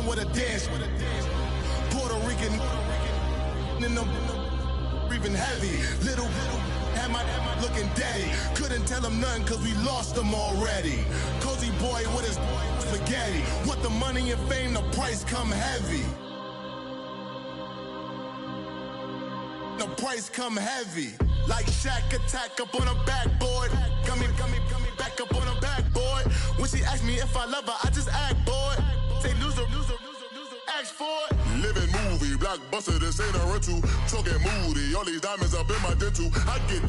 him with a dance. Puerto Rican in them breathing heavy. Little had my looking daddy. Couldn't tell him nothing cause we lost him already. Cozy boy with his spaghetti. Want the money and fame, the price come heavy. The price come heavy. Like Shaq attack up on a backboard. Coming back up on a backboard. When she asked me if I love her, I just act bored. Say loser, ask for it. Living movie, blockbuster, this ain't a rental. Talking moody, all these diamonds up in my dental. I get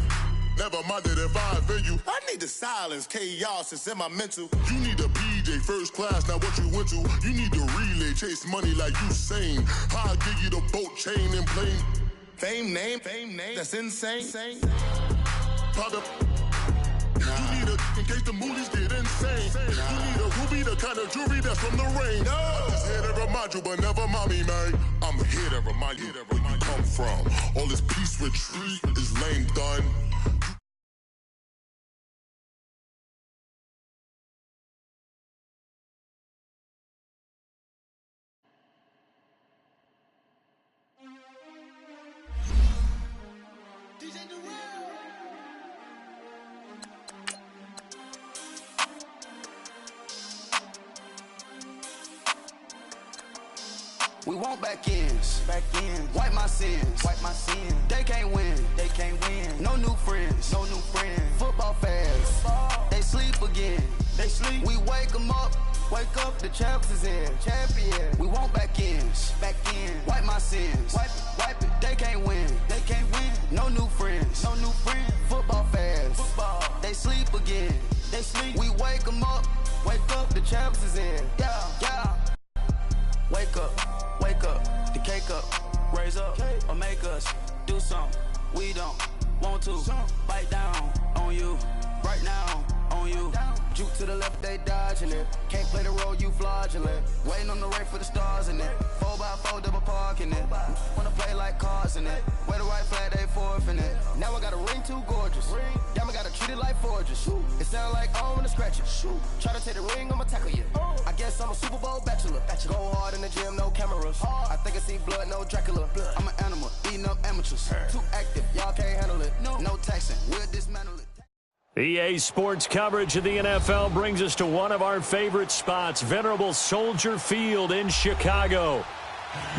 never minded if I offend you. I need the silence, chaos is in my mental. You need a PJ, first class, not what you went to. You need the relay, chase money like you sane. I'll give you the boat, chain, and plane. Fame name, that's insane. Pop You need a, in case the movies get insane. You need a ruby, the kind of jewelry that's from the rain. I'm just here to remind you, but never mommy, man. I'm here to remind you where you come from. All this peace retreat is lame done. We want back ends. Wipe my sins. They can't win. No new friends. Football fans. They sleep again. We wake them up. The champs is in. Champion. We want back ends. Wipe my sins. Wipe it. They can't win. No new friends. Football fans. They sleep again. We wake them up. The champs is in. Yeah. Wake up, the cake up, raise up, or make us do something we don't want to. Bite down on you, right now on you. Juke to the left, they dodging it. Can't play the role, you fraudulent. Waiting on the race for the stars in it. 4x4 double parking it. Wanna play like cars in it. Wear the right flag, they forfeiting it. Now I got a ring too gorgeous. Damn, I gotta treat it like forgeries. It sound like I wanna scratch it. Try to take the ring, I'ma tackle you. I guess I'm a Super Bowl bachelor. Go hard in the gym, no cameras. I think I see blood, no Dracula. I'm an animal, eating up amateurs. Too active, y'all can't handle it. No taxing, we'll dismantle it. EA Sports coverage of the NFL brings us to one of our favorite spots, venerable Soldier Field in Chicago.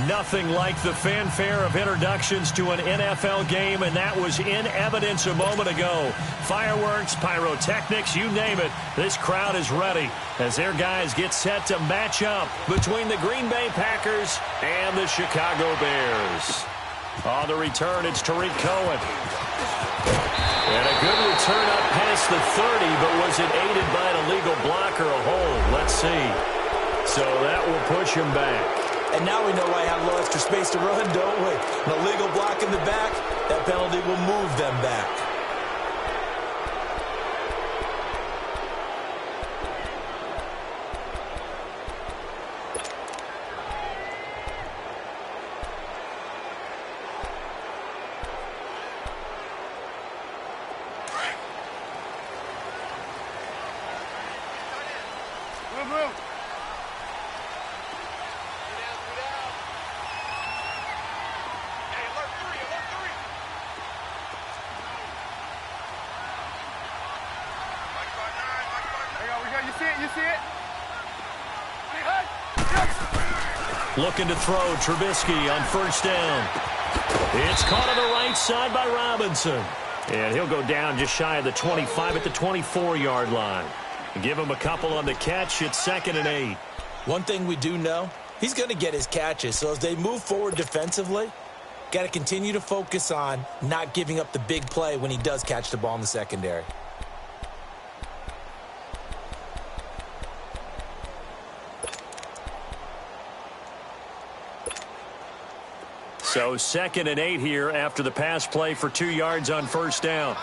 Nothing like the fanfare of introductions to an NFL game, and that was in evidence a moment ago. Fireworks, pyrotechnics, you name it. This crowd is ready as their guys get set to match up between the Green Bay Packers and the Chicago Bears. On the return, it's Tariq Cohen. And a good return up past the 30, but was it aided by an illegal block or a hold? Let's see. So that will push him back. And now we know why I have a little extra space to run, don't we? An illegal block in the back, that penalty will move them back. Looking to throw, Trubisky on first down. It's caught on the right side by Robinson. And he'll go down just shy of the 25 at the 24-yard line. Give him a couple on the catch. It's 2nd and 8. One thing we do know, he's going to get his catches. So as they move forward defensively, got to continue to focus on not giving up the big play when he does catch the ball in the secondary. So 2nd and 8 here after the pass play for 2 yards on first down.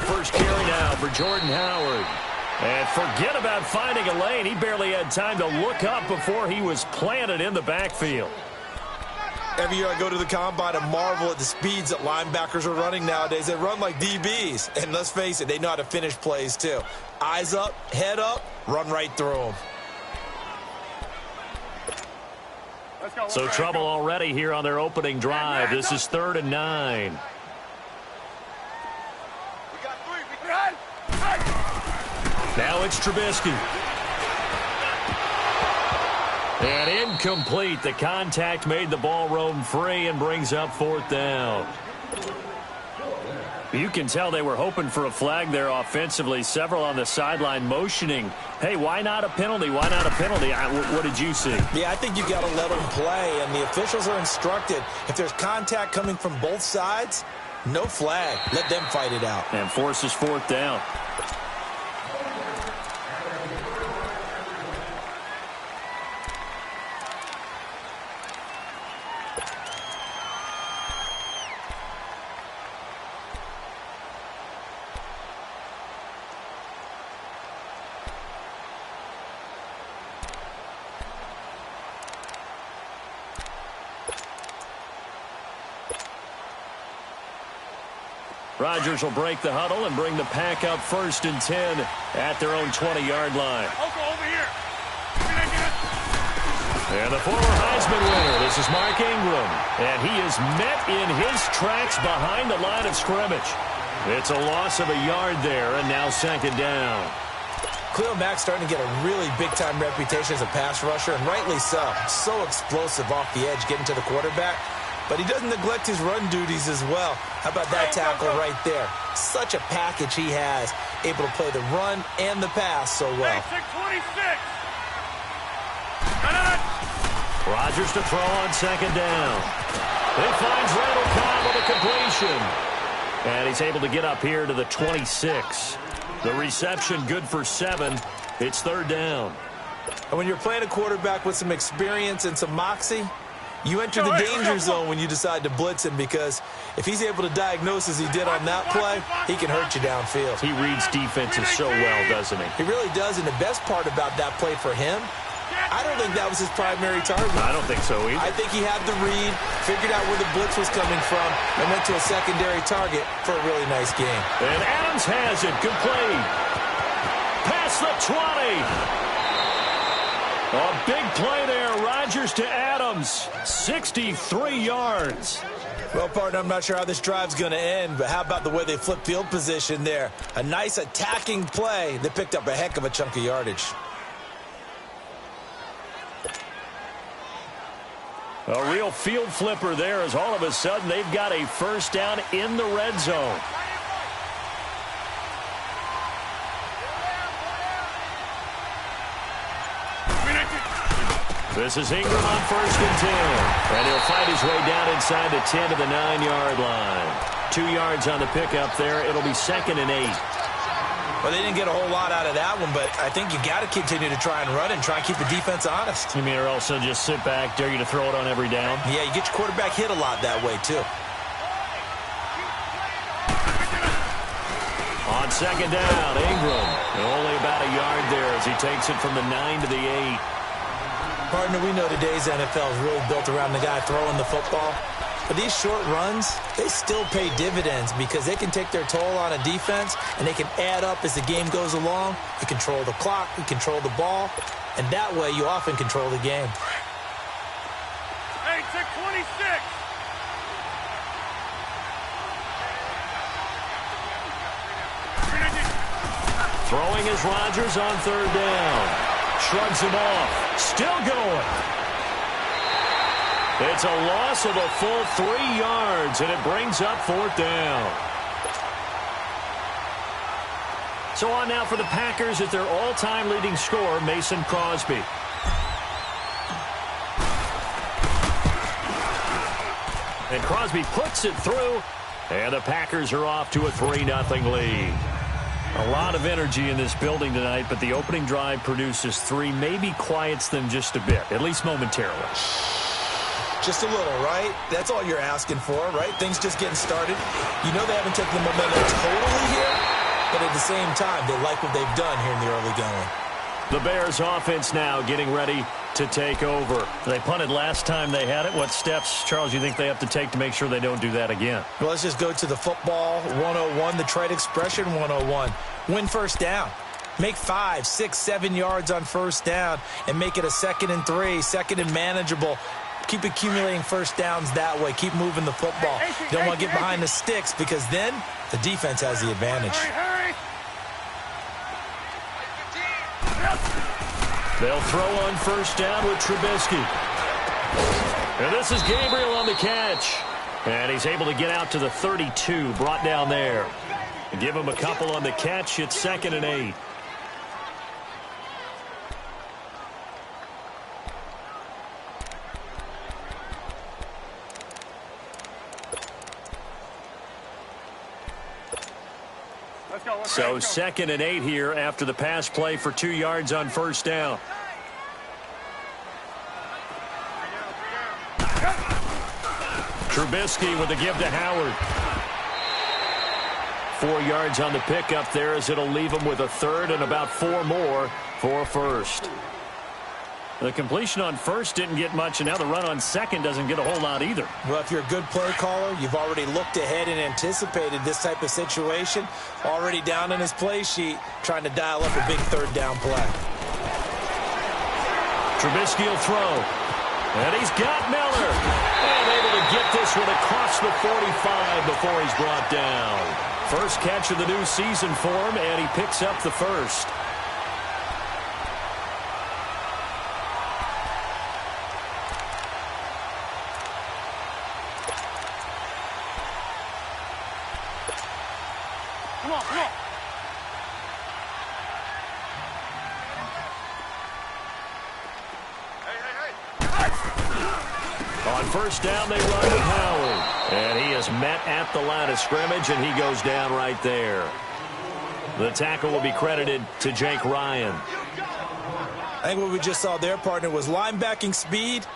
First carry now for Jordan Howard. And forget about finding a lane. He barely had time to look up before he was planted in the backfield. Every year I go to the combine and marvel at the speeds that linebackers are running nowadays. They run like DBs. And let's face it, they know how to finish plays too. Eyes up, head up, run right through them. So trouble already here on their opening drive. This is 3rd and 9. Now it's Trubisky. And incomplete. The contact made the ball roam free and brings up 4th down. You can tell they were hoping for a flag there offensively. Several on the sideline motioning, hey, why not a penalty? Why not a penalty? What did you see? Yeah, I think you got to let them play, and the officials are instructed. If there's contact coming from both sides, no flag. Let them fight it out. And forces 4th down. Rodgers will break the huddle and bring the pack up 1st and 10 at their own 20-yard line. Over here. And the former Heisman winner, this is Mark Ingram. And he is met in his tracks behind the line of scrimmage. It's a loss of a yard there, and now 2nd down. Khalil Mack's starting to get a really big-time reputation as a pass rusher, and rightly so. So explosive off the edge, getting to the quarterback. But he doesn't neglect his run duties as well. How about that tackle right there? Such a package he has, able to play the run and the pass so well. 26. Rodgers to throw on 2nd down. He finds Randall Cobb with a completion. And he's able to get up here to the 26. The reception good for 7. It's 3rd down. And when you're playing a quarterback with some experience and some moxie, you enter the danger zone when you decide to blitz him, because if he's able to diagnose as he did on that play, he can hurt you downfield. He reads defenses so well, doesn't he? He really does, and the best part about that play for him, I don't think that was his primary target. I don't think so either. I think he had the read, figured out where the blitz was coming from, and went to a secondary target for a really nice game. And Adams has it complete. Past the 20. A big play there. Rodgers to Adams. 63 yards. Well, partner, I'm not sure how this drive's going to end, but how about the way they flip field position there? A nice attacking play that picked up a heck of a chunk of yardage. A real field flipper there, as all of a sudden they've got a 1st down in the red zone. This is Ingram on 1st and 10. And he'll fight his way down inside the 10 to the 9-yard line. 2 yards on the pickup there. It'll be 2nd and 8. Well, they didn't get a whole lot out of that one, but I think you got to continue to try and run and try and keep the defense honest. You mean, or also just sit back, dare you to throw it on every down? Yeah, you get your quarterback hit a lot that way, too. On 2nd down, Ingram. Only about a yard there as he takes it from the 9 to the 8. Partner, we know today's NFL is really built around the guy throwing the football. But these short runs, they still pay dividends because they can take their toll on a defense, and they can add up as the game goes along. You control the clock, you control the ball, and that way you often control the game. Hey, check 26. Throwing is Rodgers on 3rd down. Shrugs him off. Still going. It's a loss of a full 3 yards, and it brings up 4th down. So on now for the Packers at their all-time leading scorer, Mason Crosby. And Crosby puts it through, and the Packers are off to a 3-0 lead. A lot of energy in this building tonight, but the opening drive produces 3, maybe quiets them just a bit, at least momentarily. Just a little, right? That's all you're asking for, right? Things just getting started. You know they haven't taken the momentum totally here, but at the same time, they like what they've done here in the early going. The Bears offense now getting ready to take over. They punted last time they had it. What steps, Charles, you think they have to take to make sure they don't do that again? Well, let's just go to the football 101, the trade expression 101. Win first down. Make 5, 6, 7 yards on first down and make it a 2nd and 3, 2nd and manageable. Keep accumulating first downs that way. Keep moving the football. You don't want to get behind the sticks because then the defense has the advantage. They'll throw on first down with Trubisky. And this is Gabriel on the catch. And he's able to get out to the 32, brought down there. Give him a couple on the catch. It's 2nd and 8. So 2nd and 8 here after the pass play for 2 yards on first down. Trubisky with the give to Howard. 4 yards on the pickup there as it'll leave him with a 3rd and about 4 more for a first. The completion on first didn't get much, and now the run on second doesn't get a whole lot either. Well, if you're a good play caller, you've already looked ahead and anticipated this type of situation. Already down in his play sheet, trying to dial up a big 3rd down play. Trubisky will throw. And he's got Miller. And able to get this one across the 45 before he's brought down. First catch of the new season for him, and he picks up the first. On first down, they run with Howard. And he is met at the line of scrimmage, and he goes down right there. The tackle will be credited to Jake Ryan. I think what we just saw there, partner, was linebacking speed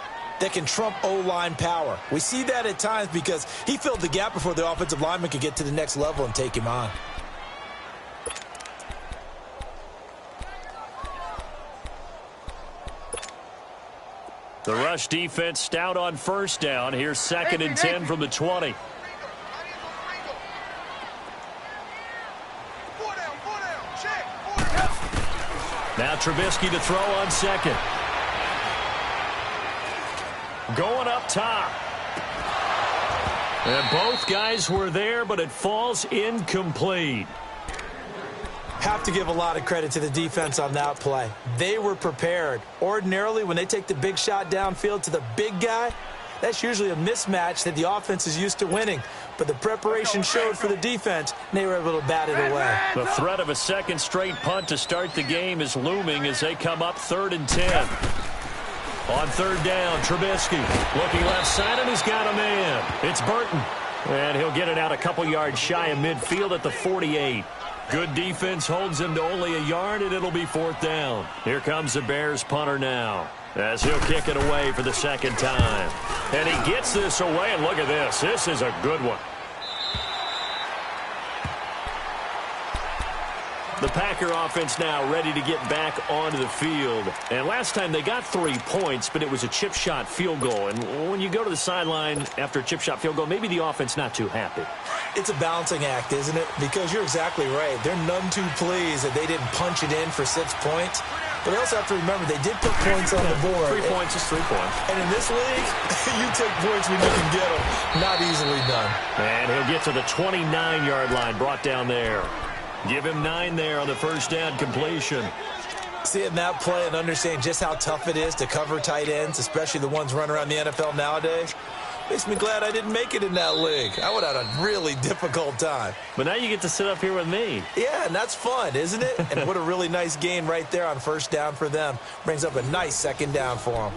that can trump O-line power. We see that at times because he filled the gap before the offensive lineman could get to the next level and take him on. The rush defense stout on first down. Here's 2nd and 10 from the 20. Now Trubisky to throw on second. Going up top. And both guys were there, but it falls incomplete. Have to give a lot of credit to the defense on that play. They were prepared. Ordinarily, when they take the big shot downfield to the big guy, that's usually a mismatch that the offense is used to winning. But the preparation showed for the defense, and they were able to bat it away. The threat of a second straight punt to start the game is looming as they come up 3rd and 10. On 3rd down, Trubisky looking left side, and he's got a man. It's Burton. And he'll get it out a couple yards shy of midfield at the 48. Good defense holds him to only a yard, and it'll be 4th down. Here comes the Bears punter now as he'll kick it away for the 2nd time. And he gets this away, and look at this. This is a good one. The Packer offense now ready to get back onto the field. And last time they got 3 points, but it was a chip shot field goal. And when you go to the sideline after a chip shot field goal, maybe the offense not too happy. It's a balancing act, isn't it? Because you're exactly right. They're none too pleased that they didn't punch it in for 6 points. But they also have to remember they did put points on the board. 3 points is 3 points. And in this league, you take points when you can get them. Not easily done. And he'll get to the 29-yard line, brought down there. Give him 9 there on the first down completion. Seeing that play and understanding just how tough it is to cover tight ends, especially the ones running around the NFL nowadays, makes me glad I didn't make it in that league. I would have had a really difficult time. But now you get to sit up here with me. Yeah, and that's fun, isn't it? And what a really nice gain right there on first down for them. Brings up a nice 2nd down for them.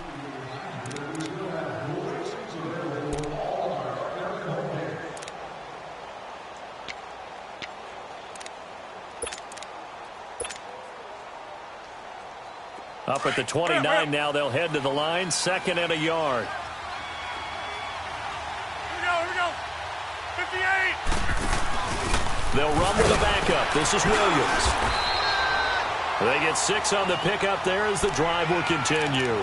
Up at the 29 now, they'll head to the line. 2nd and a yard. Here we go. 58. They'll run with the backup. This is Williams. They get 6 on the pickup there as the drive will continue.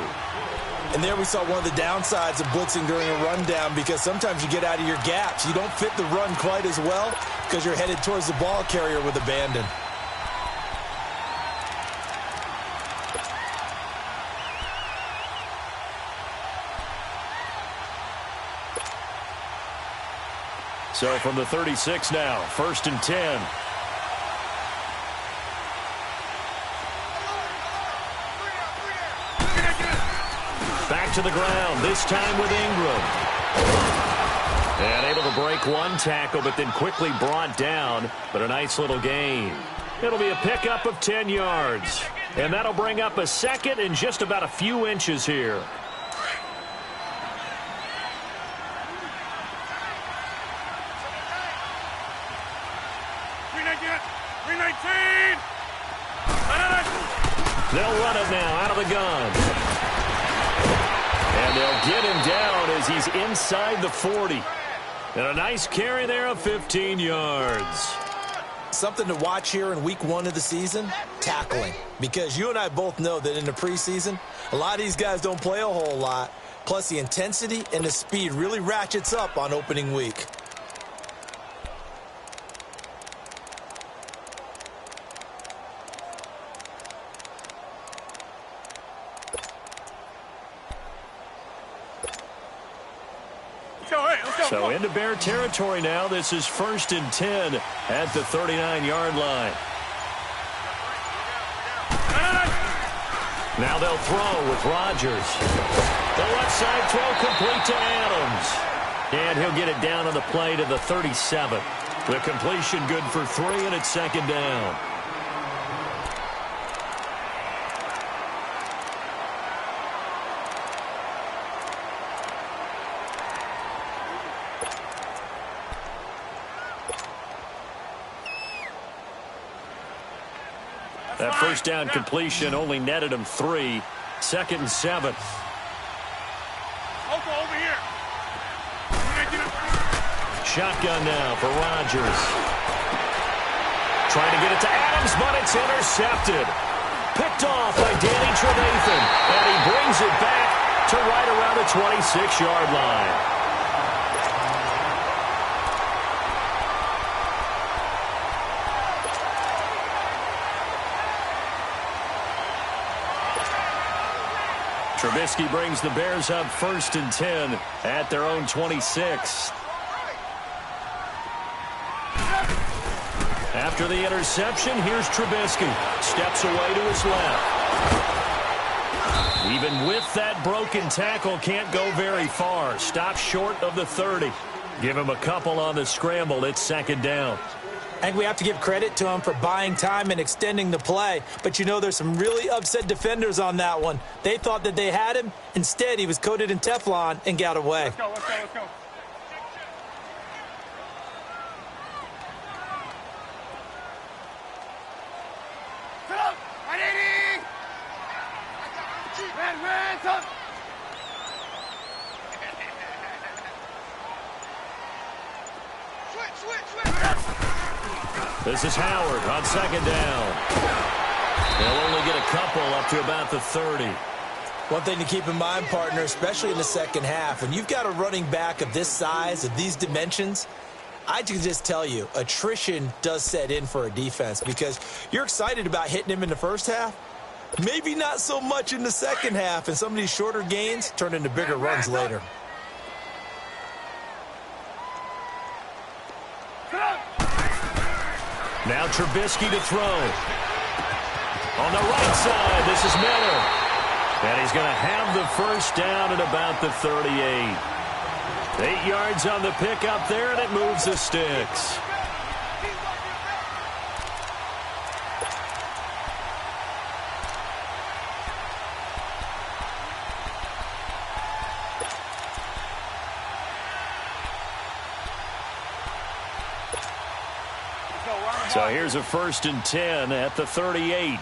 And there we saw one of the downsides of blitzing during a rundown, because sometimes you get out of your gaps. You don't fit the run quite as well because you're headed towards the ball carrier with abandon. So from the 36 now, 1st and 10. Back to the ground, this time with Ingram. And able to break one tackle, but then quickly brought down. But a nice little gain. It'll be a pickup of 10 yards. And that'll bring up a second and just about a few inches here. They'll run it now out of the gun. And they'll get him down as he's inside the 40. And a nice carry there of 15 yards. Something to watch here in week 1 of the season, tackling. Because you and I both know that in the preseason, a lot of these guys don't play a whole lot. Plus the intensity and the speed really ratchets up on opening week. So into Bear territory now. This is 1st and 10 at the 39-yard line. Now they'll throw with Rodgers. The left side throw complete to Adams. And he'll get it down on the play to the 37. The completion good for 3, and it's 2nd down. That 1st down completion only netted him 3. 2nd and 7. Over here. Shotgun now for Rodgers. Trying to get it to Adams, but it's intercepted. Picked off by Danny Trevathan. And he brings it back to right around the 26-yard line. Trubisky brings the Bears up 1st and 10 at their own 26. After the interception, here's Trubisky. Steps away to his left. Even with that broken tackle, can't go very far. Stops short of the 30. Give him a couple on the scramble. It's 2nd down. I think we have to give credit to him for buying time and extending the play. But, you know, there's some really upset defenders on that one. They thought that they had him. Instead, he was coated in Teflon and got away. Let's go. Sit up! 180! Hands up! Switch! This is Howard on 2nd down. They'll only get a couple up to about the 30. One thing to keep in mind, partner, especially in the second half, when you've got a running back of this size, of these dimensions, I can just tell you, attrition does set in for a defense because you're excited about hitting him in the first half. Maybe not so much in the second half, and some of these shorter gains turn into bigger runs later. Now Trubisky to throw. On the right side, this is Miller. And he's going to have the 1st down at about the 38. 8 yards on the pickup there, and it moves the sticks. So here's a 1st and 10 at the 38.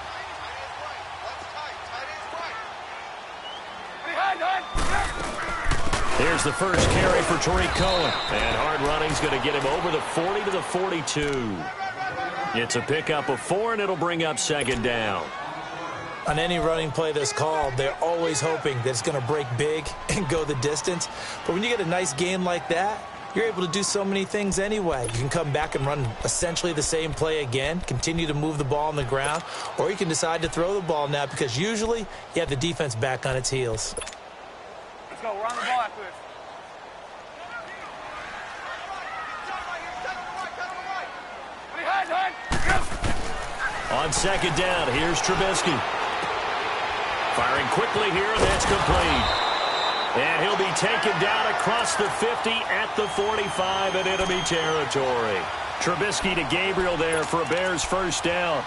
Here's the first carry for Tariq Cohen. And hard running's going to get him over the 40 to the 42. It's a pickup of 4, and it'll bring up 2nd down. On any running play that's called, they're always hoping that it's going to break big and go the distance. But when you get a nice game like that, you're able to do so many things anyway. You can come back and run essentially the same play again, continue to move the ball on the ground, or you can decide to throw the ball now because usually you have the defense back on its heels. Let's go. We're on the ball after this. On second down, here's Trubisky. Firing quickly here, and that's complete. And he'll be taken down across the 50 at the 45 in enemy territory. Trubisky to Gabriel there for a Bears first down.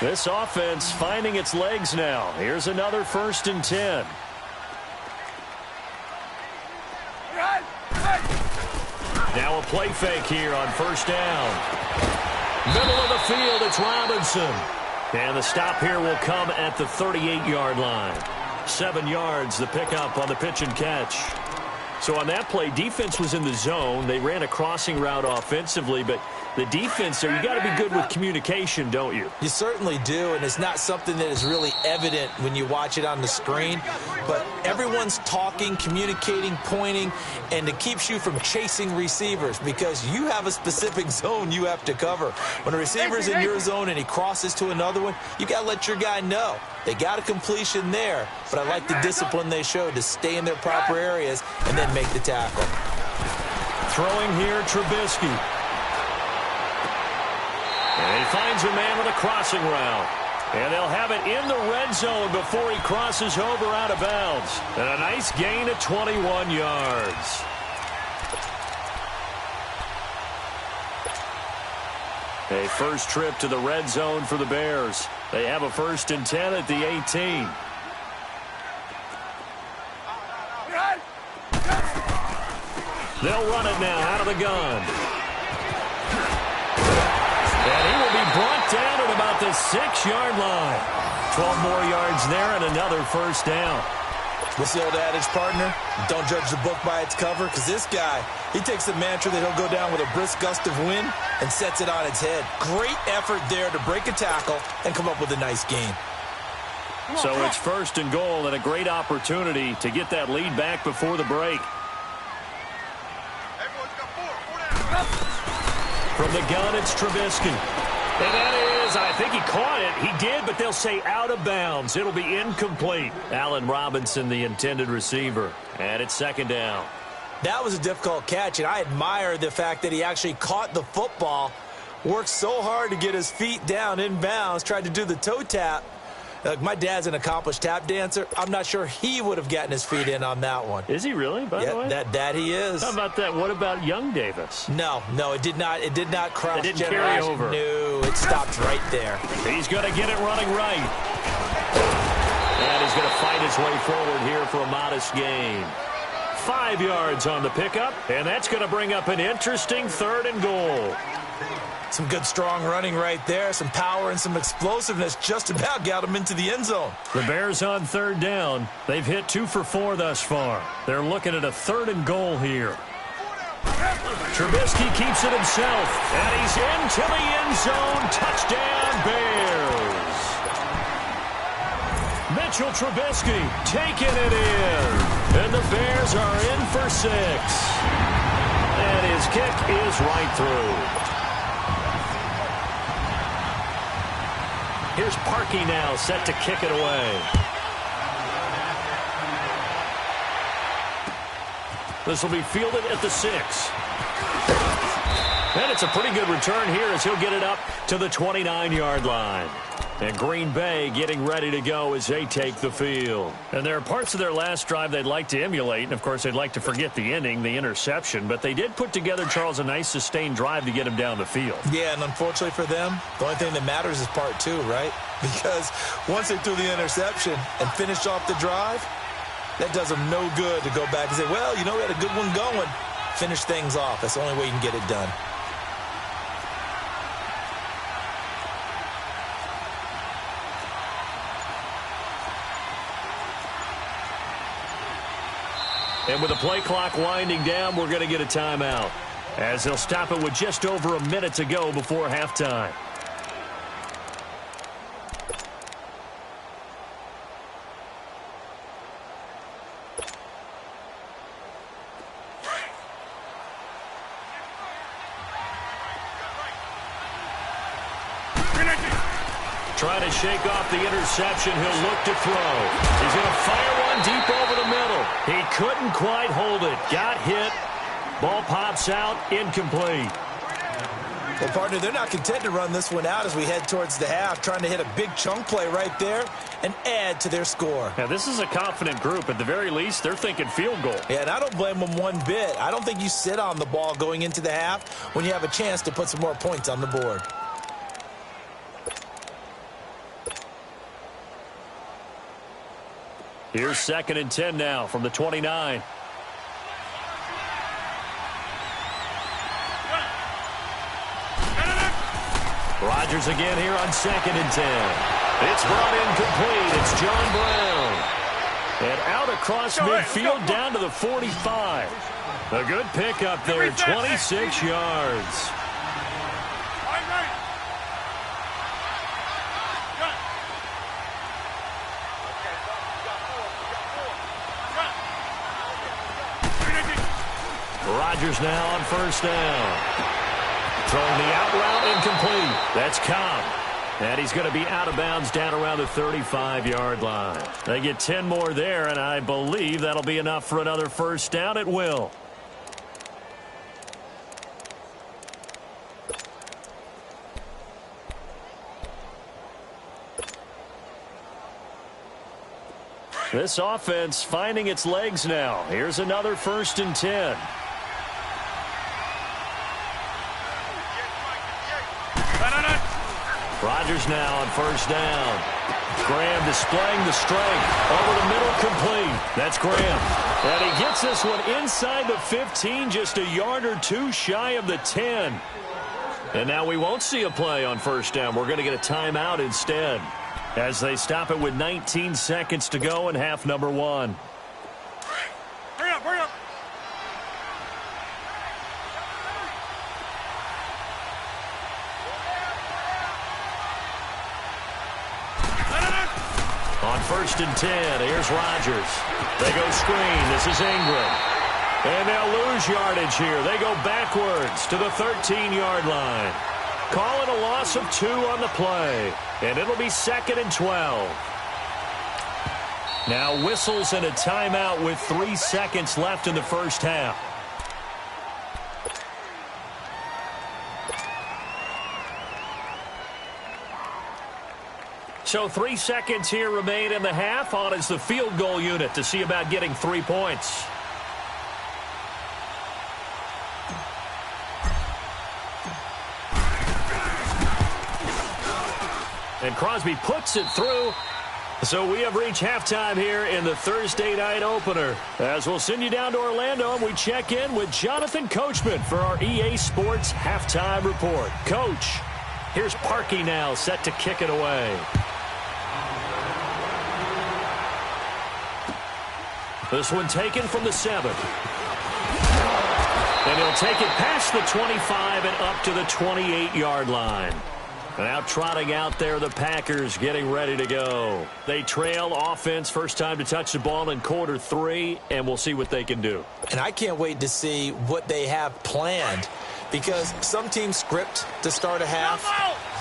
This offense finding its legs now. Here's another 1st and 10. Now a play fake here on first down. Middle of the field, it's Robinson. And the stop here will come at the 38-yard line. 7 yards, the pickup on the pitch and catch. So on that play, defense was in the zone. They ran a crossing route offensively, but the defense there, you got to be good with communication, don't you? You certainly do, and it's not something that is really evident when you watch it on the screen. But everyone's talking, communicating, pointing, and it keeps you from chasing receivers because you have a specific zone you have to cover. When a receiver's in your zone and he crosses to another one, you got to let your guy know. They got a completion there, but I like the discipline they showed to stay in their proper areas and then make the tackle. Throwing here, Trubisky. And he finds a man with a crossing route. And they'll have it in the red zone before he crosses over out of bounds. And a nice gain of 21 yards. A first trip to the red zone for the Bears. They have a 1st and 10 at the 18. They'll run it now out of the gun. And he will be brought down at about the 6-yard line. 12 more yards there and another first down. What's the old adage, partner? Don't judge the book by its cover, because this guy, he takes the mantra that he'll go down with a brisk gust of wind and sets it on its head. Great effort there to break a tackle and come up with a nice gain. So it's 1st and goal and a great opportunity to get that lead back before the break. From the gun, it's Trubisky. And that is, I think he caught it. He did, but they'll say out of bounds. It'll be incomplete. Allen Robinson, the intended receiver. And it's 2nd down. That was a difficult catch, and I admire the fact that he actually caught the football, worked so hard to get his feet down in bounds, tried to do the toe tap. My dad's an accomplished tap dancer. I'm not sure he would have gotten his feet in on that one. Is he really, by the way? That he is. How about that? What about young Davis? No, it did not. It did not cross generation. It didn't carry over. No, it stopped right there. He's going to get it running right. And he's going to fight his way forward here for a modest gain. 5 yards on the pickup, and that's going to bring up an interesting 3rd and goal. Some good, strong running right there. Some power and some explosiveness just about got him into the end zone. The Bears on 3rd down. They've hit 2 for 4 thus far. They're looking at a 3rd and goal here. Trubisky keeps it himself, and he's into the end zone. Touchdown, Bears. Mitchell Trubisky taking it in. And the Bears are in for 6. And his kick is right through. Here's Parkey now, set to kick it away. This will be fielded at the 6. And it's a pretty good return here as he'll get it up to the 29-yard line. And Green Bay getting ready to go as they take the field. And there are parts of their last drive they'd like to emulate. And, of course, they'd like to forget the ending, the interception. But they did put together, Charles, a nice sustained drive to get him down the field. Yeah, and unfortunately for them, the only thing that matters is part 2, right? Because once they threw the interception and finished off the drive, that does them no good to go back and say, well, you know, we had a good one going. Finish things off. That's the only way you can get it done. And with the play clock winding down, we're going to get a timeout, as they'll stop it with just over a minute to go before halftime. Trying to shake off the interception. He'll look to throw. He's going to fire one deep over the middle. He couldn't quite hold it. Got hit. Ball pops out. Incomplete. Well, partner, they're not content to run this one out as we head towards the half, trying to hit a big chunk play right there and add to their score. Now, this is a confident group. At the very least, they're thinking field goal. Yeah, and I don't blame them one bit. I don't think you sit on the ball going into the half when you have a chance to put some more points on the board. Here's 2nd and 10 now from the 29. Rodgers again here on 2nd and 10. It's brought in complete. It's John Brown. And out across midfield down to the 45. A good pickup there, 26 yards. Rodgers now on 1st down. Throwing the out route incomplete. That's Cobb. And he's going to be out of bounds down around the 35-yard line. They get 10 more there, and I believe that'll be enough for another 1st down. It will. This offense finding its legs now. Here's another 1st and 10. Rodgers now on 1st down. Graham displaying the strength. Over the middle, complete. That's Graham. And he gets this one inside the 15, just a yard or two shy of the 10. And now we won't see a play on 1st down. We're going to get a timeout instead, as they stop it with 19 seconds to go in half number 1. Hurry up, hurry up. On 1st and 10, here's Rodgers. They go screen. This is Ingram. And they'll lose yardage here. They go backwards to the 13-yard line. Calling a loss of 2 on the play. And it'll be 2nd and 12. Now whistles and a timeout with 3 seconds left in the 1st half. So 3 seconds here remain in the half. On is the field goal unit to see about getting 3 points. And Crosby puts it through. So we have reached halftime here in the Thursday night opener. As we'll send you down to Orlando and we check in with Jonathan Coachman for our EA Sports Halftime Report. Coach, here's Parkey now set to kick it away. This one taken from the 7. And he'll take it past the 25 and up to the 28-yard line. Now trotting out there, the Packers getting ready to go. They trail offense, first time to touch the ball in quarter 3, and we'll see what they can do. And I can't wait to see what they have planned, because some teams script to start a half.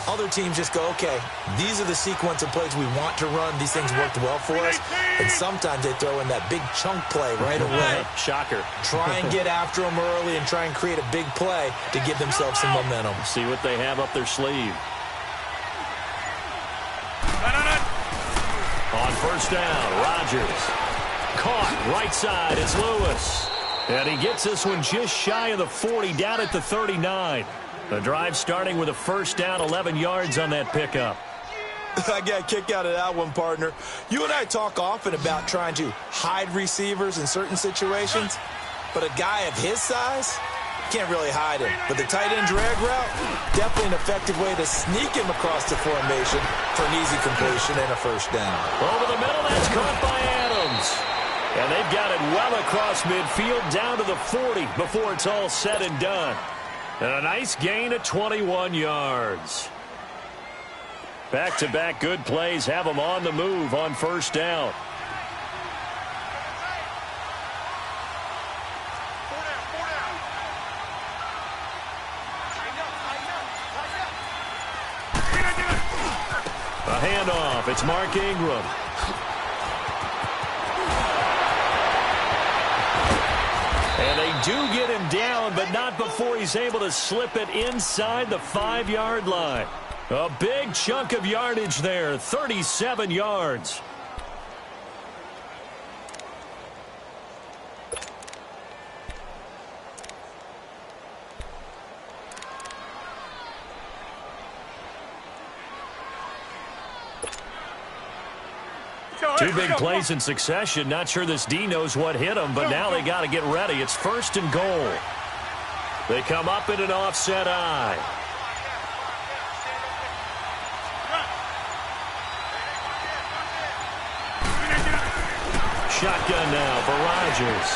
Other teams just go, okay, these are the sequence of plays we want to run. These things worked well for us. And sometimes they throw in that big chunk play right away. Shocker. Try and get after them early and try and create a big play to give themselves some momentum. See what they have up their sleeve. On 1st down, Rodgers. Caught right side. It's Lewis. And he gets this one just shy of the 40, down at the 39. The drive starting with a 1st down, 11 yards on that pickup. I got a kick out of that one, partner. You and I talk often about trying to hide receivers in certain situations, but a guy of his size can't really hide him. But the tight end drag route, definitely an effective way to sneak him across the formation for an easy completion and a 1st down. Over the middle, that's caught by Adams. And they've got it well across midfield down to the 40 before it's all said and done. And a nice gain of 21 yards. Back-to-back good plays have them on the move on first down. A handoff. It's Mark Ingram. And they do get him down, but not before he's able to slip it inside the 5-yard line. A big chunk of yardage there, 37 yards. Two big plays in succession. Not sure this D knows what hit him, but now they got to get ready. It's first and goal. They come up in an offset eye. Shotgun now for Rodgers.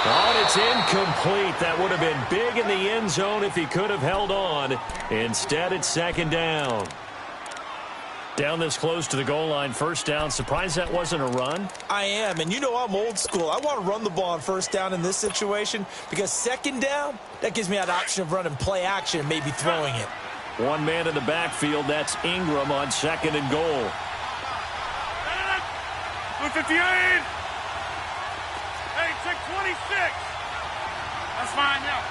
Oh, and it's incomplete. That would have been big in the end zone if he could have held on. Instead, it's second down. Down this close to the goal line, first down. Surprised that wasn't a run? I am, and you know I'm old school. I want to run the ball on first down in this situation because second down, that gives me that option of running play action and maybe throwing it. One man in the backfield. That's Ingram on second and goal. Look at the end. Hey, check 26. That's fine now.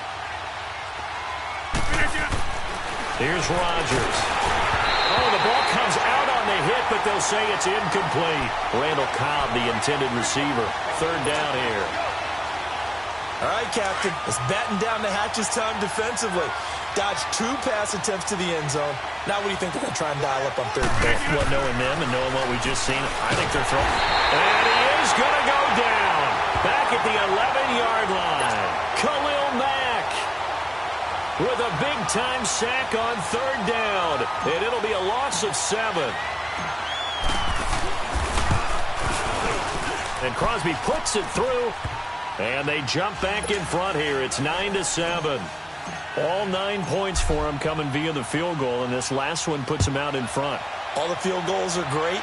Here's Rodgers. Oh, the ball comes out on the hit, but they'll say it's incomplete. Randall Cobb, the intended receiver. Third down here. All right, Captain. It's batten down the hatches time defensively. Dodged 2 pass attempts to the end zone. Now what do you think they're going to try and dial up on third down? Well, knowing them and knowing what we just seen, I think they're throwing. And he is going to go down. Back at the 11-yard line. Khalil Mack with a big-time sack on third down. And it'll be a loss of 7. And Crosby puts it through. And they jump back in front here. It's 9-7. All 9 points for them coming via the field goal, and this last one puts them out in front. All the field goals are great,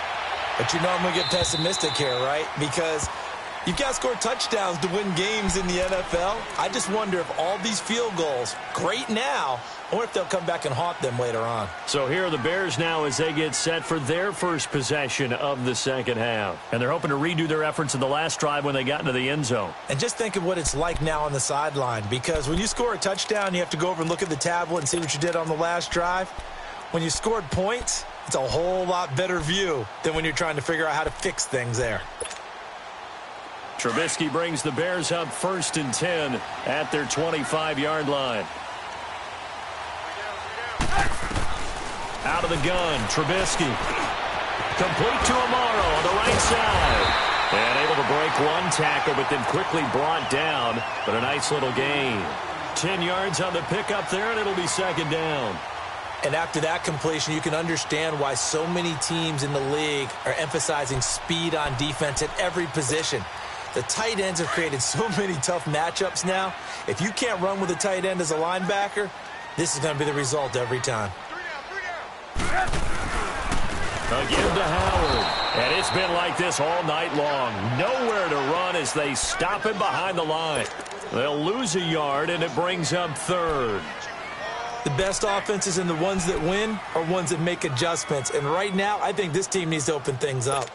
but you know I'm going to get pessimistic here, right? Because you've got to score touchdowns to win games in the NFL. I just wonder if all these field goals, great now, or if they'll come back and haunt them later on. So here are the Bears now as they get set for their first possession of the second half. And they're hoping to redo their efforts in the last drive when they got into the end zone. And just think of what it's like now on the sideline, because when you score a touchdown, you have to go over and look at the tablet and see what you did on the last drive. When you scored points, it's a whole lot better view than when you're trying to figure out how to fix things there. Trubisky brings the Bears up 1st and 10 at their 25-yard line. Out of the gun, Trubisky. Complete to Amaro on the right side. And able to break one tackle, but then quickly brought down. But a nice little gain. 10 yards on the pickup there, and it'll be second down. And after that completion, you can understand why so many teams in the league are emphasizing speed on defense at every position. The tight ends have created so many tough matchups now. If you can't run with a tight end as a linebacker, this is going to be the result every time. Again to Howard. And it's been like this all night long. Nowhere to run as they stop him behind the line. They'll lose a yard, and it brings up third. The best offenses and the ones that win are ones that make adjustments. And right now, I think this team needs to open things up.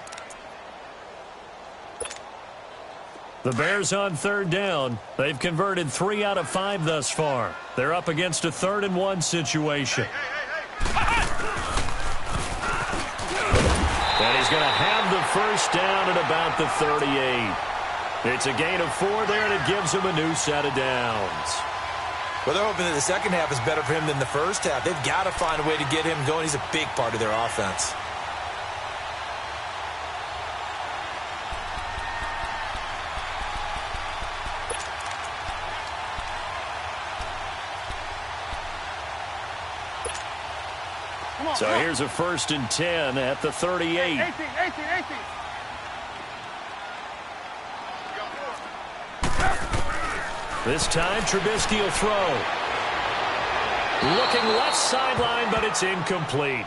The Bears on third down. They've converted 3 out of 5 thus far. They're up against a 3rd and 1 situation. And he's going to have the first down at about the 38. It's a gain of 4 there, and it gives him a new set of downs. Well, they're hoping that the second half is better for him than the first half. They've got to find a way to get him going. He's a big part of their offense. So here's a 1st and 10 at the 38. 18. This time, Trubisky will throw. Looking left sideline, but it's incomplete.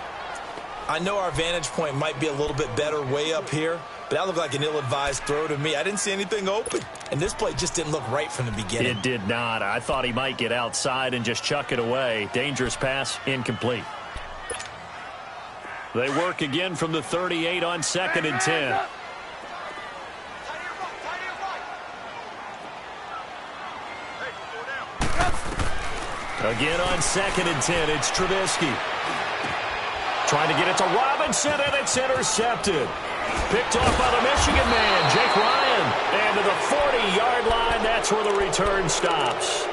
I know our vantage point might be a little bit better way up here, but that looked like an ill-advised throw to me. I didn't see anything open, and this play just didn't look right from the beginning. It did not. I thought he might get outside and just chuck it away. Dangerous pass, incomplete. They work again from the 38 on 2nd and 10. Again on 2nd and 10, it's Trubisky. Trying to get it to Robinson, and it's intercepted. Picked off by the Michigan man, Jake Ryan. And to the 40-yard line, that's where the return stops.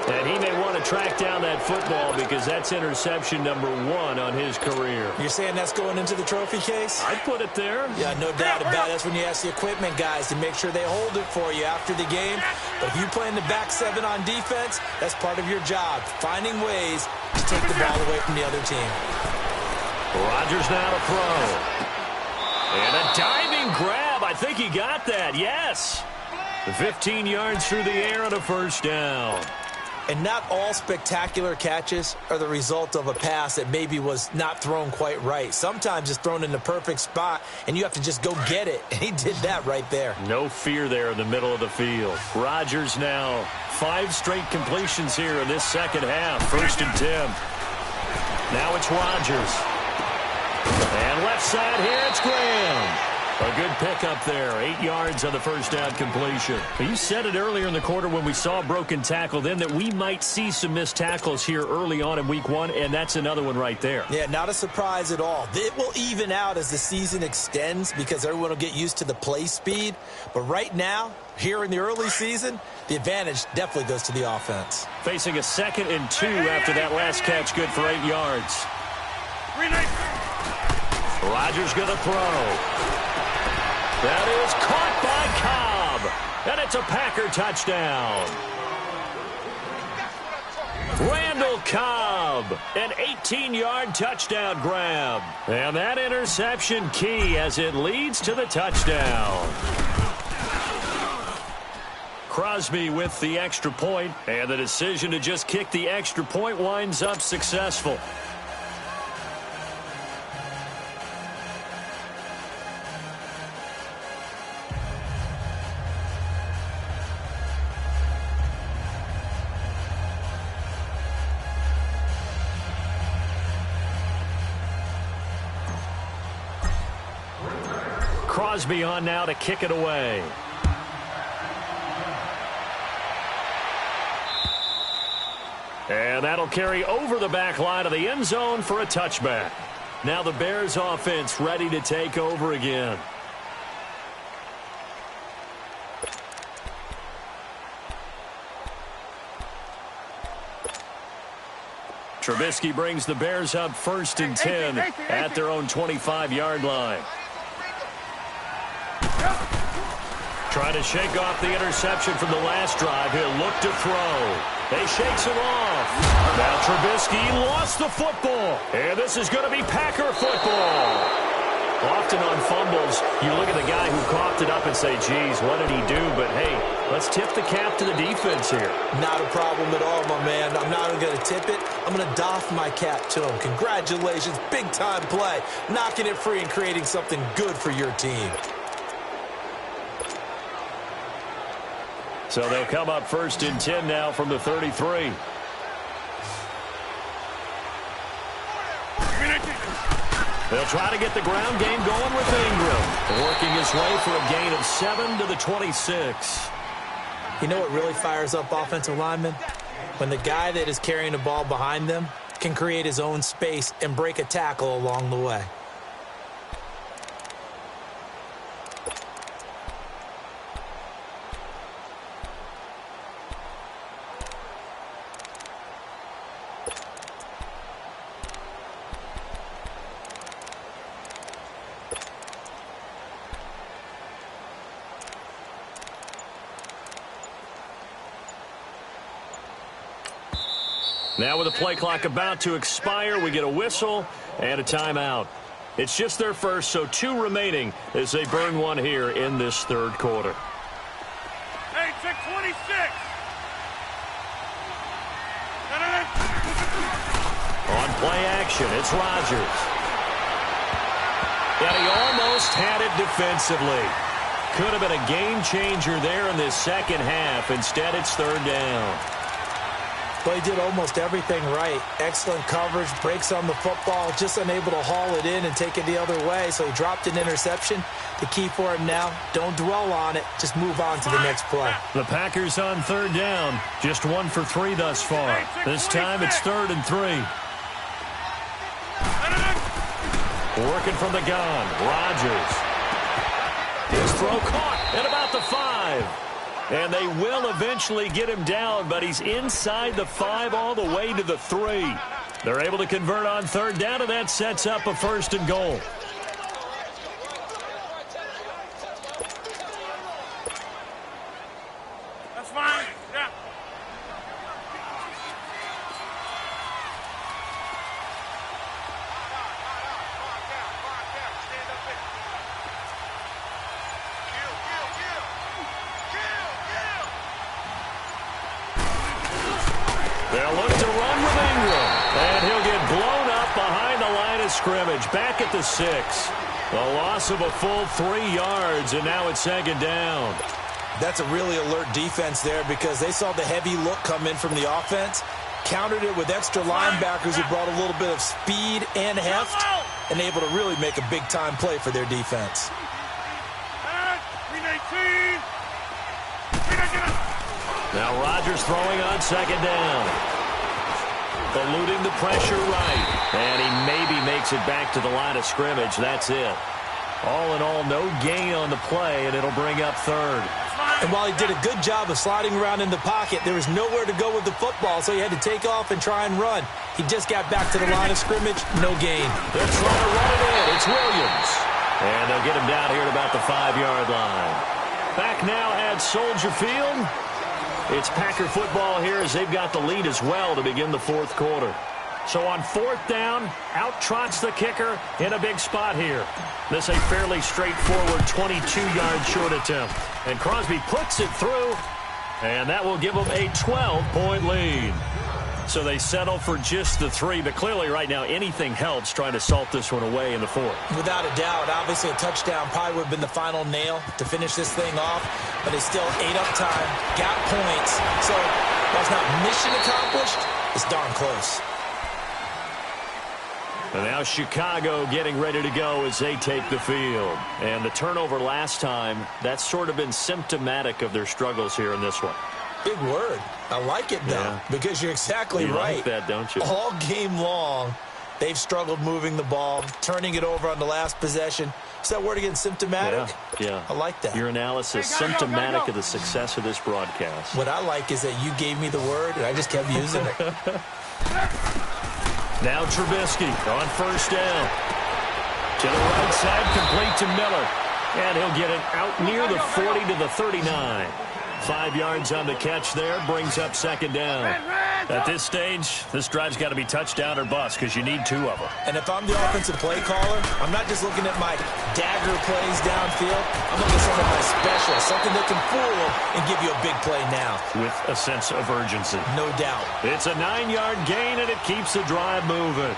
And he may want to track down that football because that's interception number 1 on his career. You're saying that's going into the trophy case? I'd put it there. Yeah, no doubt about it. That's when you ask the equipment guys to make sure they hold it for you after the game. But if you play in the back 7 on defense, that's part of your job, finding ways to take the ball away from the other team. Rodgers now to throw. And a diving grab. I think he got that. Yes. 15 yards through the air and a first down. And not all spectacular catches are the result of a pass that maybe was not thrown quite right. Sometimes it's thrown in the perfect spot, and you have to just go get it. And he did that right there. No fear there in the middle of the field. Rodgers now 5 straight completions here in this second half. 1st and 10. Now it's Rodgers. And left side here, it's Graham. A good pickup there. 8 yards on the first down completion. You said it earlier in the quarter when we saw a broken tackle then that we might see some missed tackles here early on in week 1, and that's another one right there. Yeah, not a surprise at all. It will even out as the season extends because everyone will get used to the play speed. But right now, here in the early season, the advantage definitely goes to the offense. Facing a 2nd and 2 after that last catch, good for 8 yards. Rodgers going to throw. That is caught by Cobb. And it's a Packer touchdown. Randall Cobb, an 18-yard touchdown grab. And that interception key as it leads to the touchdown. Crosby with the extra point, and the decision to just kick the extra point winds up successful. Crosby on now to kick it away. And that'll carry over the back line of the end zone for a touchback. Now the Bears offense ready to take over again. Trubisky brings the Bears up 1st and 10 at their own 25-yard line. Trying to shake off the interception from the last drive. He'll look to throw. They shakes him off. Now Trubisky lost the football. And this is going to be Packer football. Often on fumbles, you look at the guy who coughed it up and say, geez, what did he do? But, hey, let's tip the cap to the defense here. Not a problem at all, my man. I'm not even going to tip it. I'm going to doff my cap to him. Congratulations. Big-time play. Knocking it free and creating something good for your team. So they'll come up 1st and 10 now from the 33. They'll try to get the ground game going with Ingram. Working his way for a gain of 7 to the 26. You know what really fires up offensive linemen? When the guy that is carrying the ball behind them can create his own space and break a tackle along the way. Now with the play clock about to expire, we get a whistle and a timeout. It's just their first, so 2 remaining as they burn one here in this third quarter. Hey, check 26. Play action. It's Rodgers. And he almost had it defensively. Could have been a game changer there in this second half. Instead, it's third down. Well, he did almost everything right. Excellent coverage, breaks on the football, just unable to haul it in and take it the other way. So he dropped an interception. The key for him now, don't dwell on it. Just move on to the next play. The Packers on third down. Just 1 for 3 thus far. This time it's 3rd and 3. Working from the gun. Rodgers. His throw caught at about the 5. And they will eventually get him down, but he's inside the 5 all the way to the 3. They're able to convert on third down, and that sets up a 1st and goal. That's fine. Yeah. They'll look to run with Ingram. And he'll get blown up behind the line of scrimmage. Back at the 6. The loss of a full 3 yards, and now it's 2nd down. That's a really alert defense there because they saw the heavy look come in from the offense, countered it with extra linebackers who brought a little bit of speed and heft, and able to really make a big-time play for their defense. Now Rodgers throwing on 2nd down. Eluding the pressure right. And he maybe makes it back to the line of scrimmage. That's it. All in all, no gain on the play, and it'll bring up 3rd. And while he did a good job of sliding around in the pocket, there was nowhere to go with the football, so he had to take off and try and run. He just got back to the line of scrimmage, no gain. They're trying to run it in. It's Williams. And they'll get him down here at about the 5-yard line. Back now at Soldier Field. It's Packer football here as they've got the lead as well to begin the 4th quarter. So on 4th down, out trots the kicker in a big spot here. This a fairly straightforward 22-yard short attempt. And Crosby puts it through, and that will give them a 12-point lead. So they settle for just the 3, but clearly right now anything helps trying to salt this one away in the 4th. Without a doubt, obviously a touchdown probably would have been the final nail to finish this thing off, but it's still 8 up time, got points. So while it's not mission accomplished, it's darn close. And now Chicago getting ready to go as they take the field. And the turnover last time, that's sort of been symptomatic of their struggles here in this one. Big word. I like it, though, because you're exactly right. You like that, don't you? All game long, they've struggled moving the ball, turning it over on the last possession. Is that word again, symptomatic? Yeah. I like that. Your analysis, symptomatic of the success of this broadcast. What I like is that you gave me the word, and I just kept using it. Now Trubisky on 1st down. To the right side, complete to Miller. And he'll get it out near the 40 to the 39. 5 yards on the catch there, brings up 2nd down. At this stage, this drive's got to be touchdown or bust because you need 2 of them. And if I'm the offensive play caller, I'm not just looking at my dagger plays downfield. I'm looking at some of my specials, something that can fool them and give you a big play now. With a sense of urgency. No doubt. It's a 9-yard gain, and it keeps the drive moving.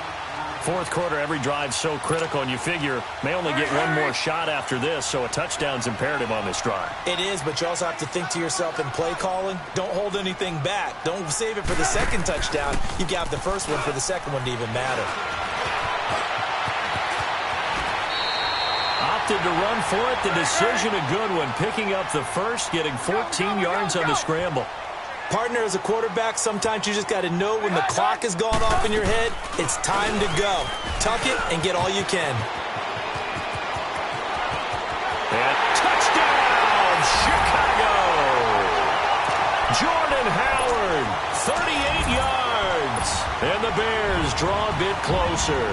4th quarter, every drive's so critical, and you figure may only get one more shot after this, so a touchdown's imperative on this drive. It is, but you also have to think to yourself in play calling, don't hold anything back. Don't save it for the 2nd touchdown. You got the 1st one for the 2nd one to even matter. Opted to run for it. The decision a good one. Picking up the 1st, getting 14 yards on the scramble. Partner, as a quarterback, sometimes you just got to know when the clock has gone off in your head, it's time to go. Tuck it and get all you can. And touchdown, Chicago! Jordan Howard, 38 yards. And the Bears draw a bit closer.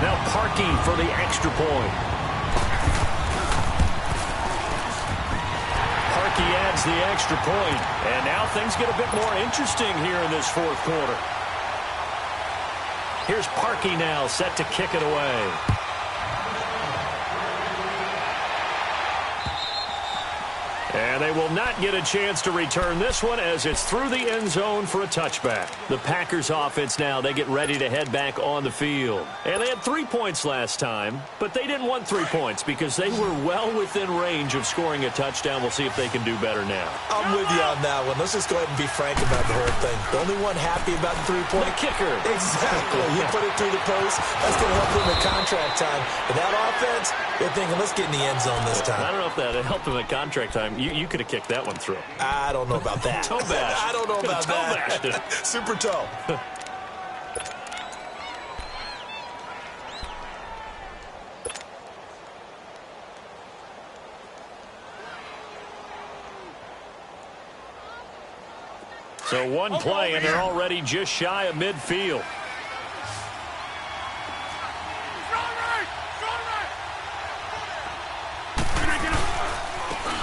Now Parkey for the extra point. He adds the extra point, and now things get a bit more interesting here in this 4th quarter. Here's Parkey now, set to kick it away. And And they will not get a chance to return this one as it's through the end zone for a touchback. The Packers offense now, they get ready to head back on the field. And they had 3 points last time, but they didn't want 3 points because they were well within range of scoring a touchdown. We'll see if they can do better now. I'm with you on that one. Let's just go ahead and be frank about the whole thing. The only one happy about the 3-point. The kicker. Exactly. You put it through the post. That's going to help him at contract time. But that offense, they're thinking, let's get in the end zone this time. I don't know if that helped him at contract time. You could have kicked that one through. I don't know about that. Toe bash. I don't know about toe that. Bash. Super toe. So one play, and they're already just shy of midfield.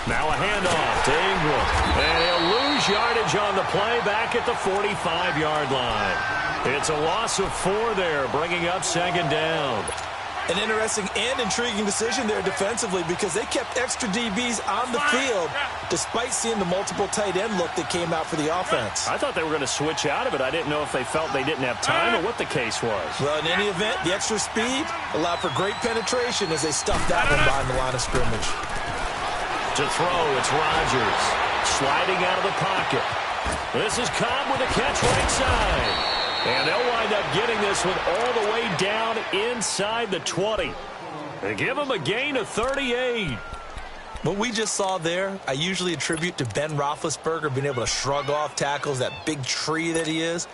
Now a handoff to Ingram. And he'll lose yardage on the play back at the 45-yard line. It's a loss of 4 there, bringing up second down. An interesting and intriguing decision there defensively because they kept extra DBs on the field despite seeing the multiple tight end look that came out for the offense. I thought they were going to switch out of it. I didn't know if they felt they didn't have time or what the case was. Well, in any event, the extra speed allowed for great penetration as they stuffed that one behind the line of scrimmage. To throw, it's Rodgers. Sliding out of the pocket. This is Cobb with a catch right side. And they'll wind up getting this one all the way down inside the 20. They give him a gain of 38. What we just saw there, I usually attribute to Ben Roethlisberger being able to shrug off tackles, that big tree that he is.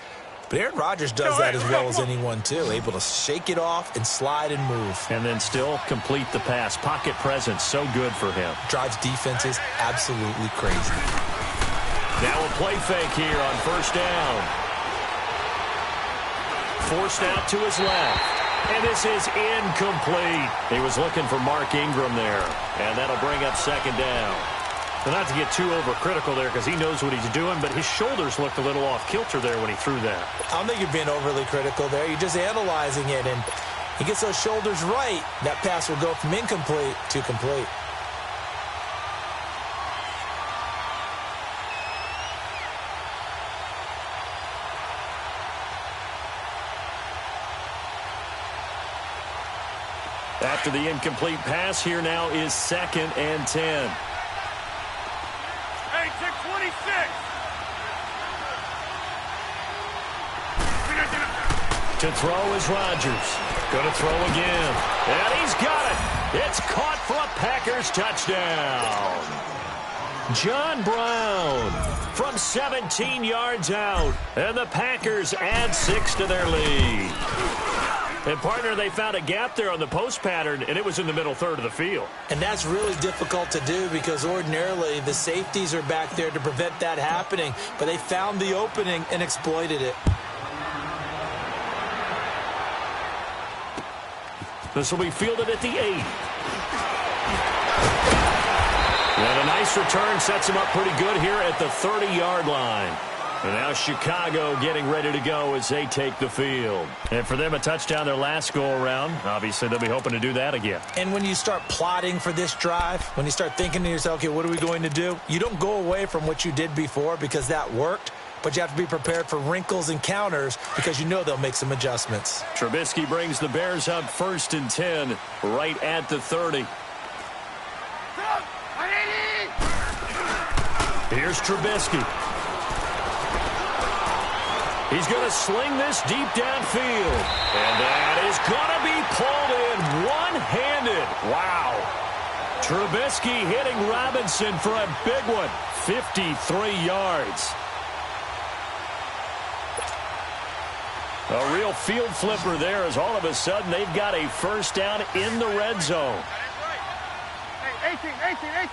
But Aaron Rodgers does that as well as anyone, too. Able to shake it off and slide and move. And then still complete the pass. Pocket presence, so good for him. Drives defenses absolutely crazy. Now a play fake here on first down. Forced out to his left. And this is incomplete. He was looking for Mark Ingram there. And that'll bring up second down. Well, not to get too overcritical there because he knows what he's doing, but his shoulders looked a little off kilter there when he threw that. I don't think you're being overly critical there. You're just analyzing it, and he gets those shoulders right. That pass will go from incomplete to complete. After the incomplete pass, here now is 2nd and 10. Hey, check 26. To throw is Rodgers. Going to throw again. And he's got it. It's caught for a Packers touchdown. John Brown from 17 yards out. And the Packers add 6 to their lead. And, partner, they found a gap there on the post pattern, and it was in the middle third of the field. And that's really difficult to do because ordinarily the safeties are back there to prevent that happening. But they found the opening and exploited it. This will be fielded at the 8. And a nice return sets him up pretty good here at the 30-yard line. And now Chicago getting ready to go as they take the field. And for them, a touchdown their last go-around. Obviously, they'll be hoping to do that again. And when you start plotting for this drive, when you start thinking to yourself, okay, what are we going to do? You don't go away from what you did before because that worked. But you have to be prepared for wrinkles and counters because you know they'll make some adjustments. Trubisky brings the Bears up 1st and 10 right at the 30. Here's Trubisky. He's going to sling this deep downfield. And that is going to be pulled in one-handed. Wow. Trubisky hitting Robinson for a big one. 53 yards. A real field flipper there as all of a sudden they've got a first down in the red zone. Hey, 18.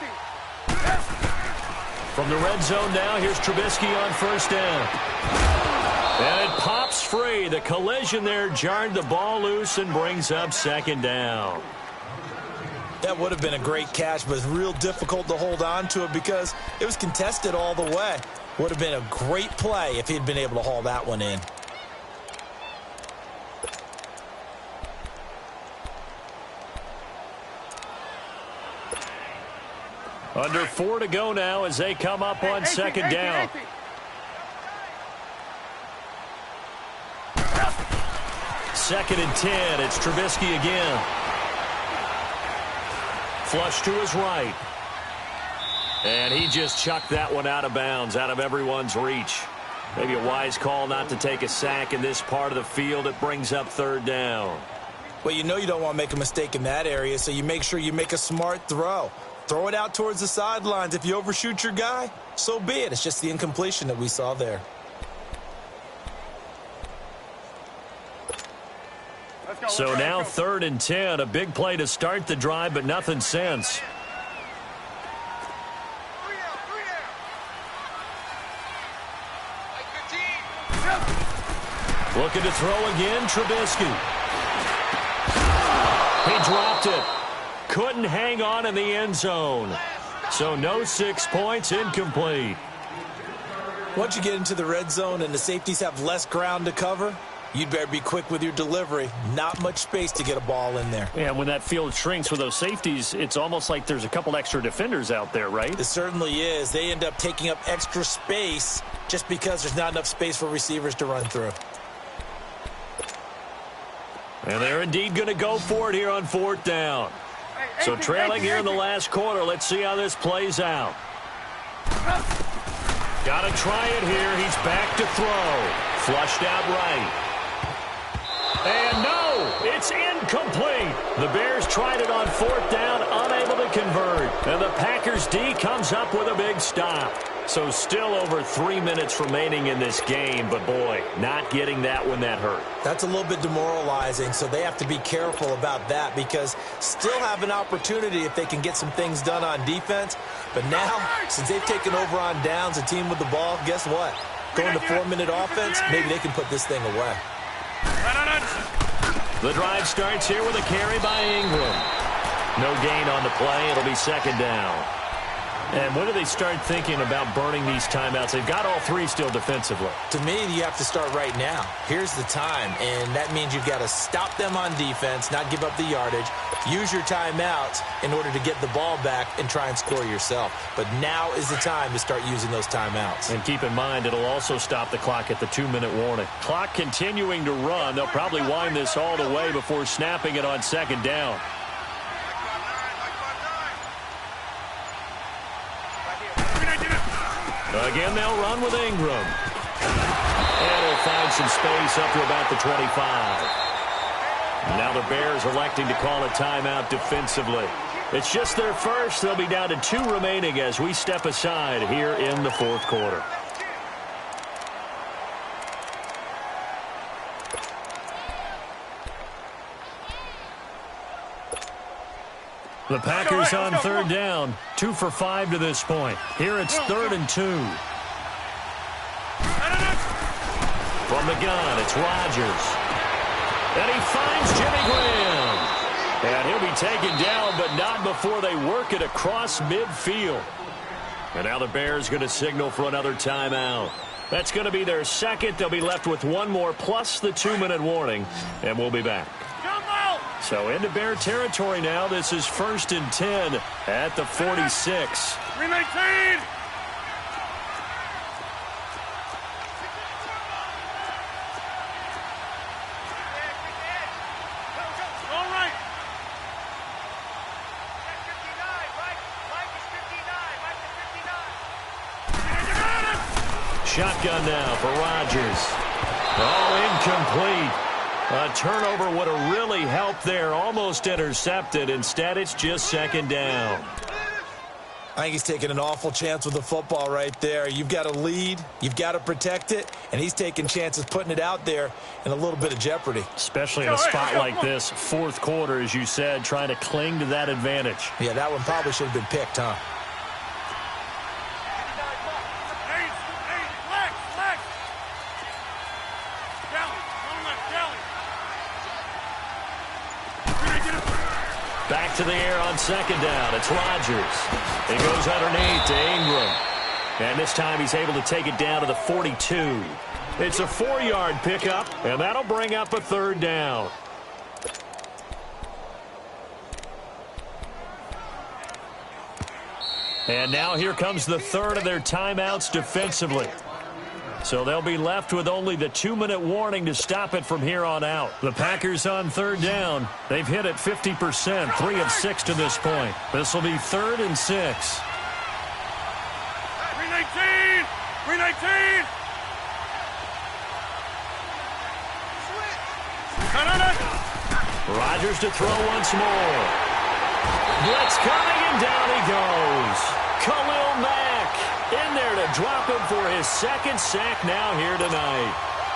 From the red zone now, here's Trubisky on first down. And it pops free. The collision there jarred the ball loose and brings up second down. That would have been a great catch, but it's real difficult to hold on to it because it was contested all the way. Would have been a great play if he'd been able to haul that one in. Under 4 to go now as they come up on second down. Second and 10. It's Trubisky again. Flush to his right. And he just chucked that one out of bounds, out of everyone's reach. Maybe a wise call not to take a sack in this part of the field. It brings up third down. Well, you know you don't want to make a mistake in that area, so you make sure you make a smart throw. Throw it out towards the sidelines. If you overshoot your guy, so be it. It's just the incompletion that we saw there. So now third and 10. A big play to start the drive, but nothing since. Looking to throw again, Trubisky. He dropped it. Couldn't hang on in the end zone. So no 6 points, incomplete. Once you get into the red zone and the safeties have less ground to cover, you'd better be quick with your delivery. Not much space to get a ball in there. Yeah, when that field shrinks with those safeties, it's almost like there's a couple extra defenders out there, right? It certainly is. They end up taking up extra space just because there's not enough space for receivers to run through. And they're indeed going to go for it here on fourth down. So trailing here in the last quarter. Let's see how this plays out. Got to try it here. He's back to throw. Flushed out right. And no, it's incomplete. The Bears tried it on fourth down, unable to convert. And the Packers D comes up with a big stop. So still over 3 minutes remaining in this game, but boy, not getting that when that hurt. That's a little bit demoralizing, so they have to be careful about that because still have an opportunity if they can get some things done on defense. But now, since they've taken over on downs, a team with the ball, guess what? Going to 4-minute offense, maybe they can put this thing away. The drive starts here with a carry by Ingram. No gain on the play. It'll be second down. And when do they start thinking about burning these timeouts? They've got all three still defensively. To me, you have to start right now. Here's the time, and that means you've got to stop them on defense, not give up the yardage, use your timeouts in order to get the ball back and try and score yourself. But now is the time to start using those timeouts. And keep in mind, it'll also stop the clock at the 2-minute warning. Clock continuing to run. They'll probably wind this all the way before snapping it on second down. Again, they'll run with Ingram. And he'll find some space up to about the 25. Now the Bears electing to call a timeout defensively. It's just their first. They'll be down to 2 remaining as we step aside here in the fourth quarter. The Packers on third down, 2 for 5 to this point. Here it's 3rd and 2. From the gun, it's Rodgers. And he finds Jimmy Graham. And he'll be taken down, but not before they work it across midfield. And now the Bears going to signal for another timeout. That's going to be their second. They'll be left with 1 more plus the 2-minute warning. And we'll be back. So into Bear territory now. This is 1st and 10 at the 46. 319. All right. Shotgun now for Rodgers. Oh, incomplete. A turnover would have really helped there. Almost intercepted. Instead, it's just second down. I think he's taking an awful chance with the football right there. You've got to lead. You've got to protect it. And he's taking chances putting it out there in a little bit of jeopardy. Especially in a spot like this, fourth quarter, as you said, trying to cling to that advantage. Yeah, that one probably should have been picked, huh? Back to the air on second down. It's Rodgers. He goes underneath to Ingram. And this time he's able to take it down to the 42. It's a 4-yard pickup, and that'll bring up a third down. And now here comes the third of their timeouts defensively. So they'll be left with only the 2-minute warning to stop it from here on out. The Packers on third down. They've hit it 50%, 3 of 6 to this point. This will be 3rd and 6. 319! 319! Rodgers to throw once more. Blitz coming, and down he goes. Khalil Mack in there to drop him for his 2nd sack now here tonight.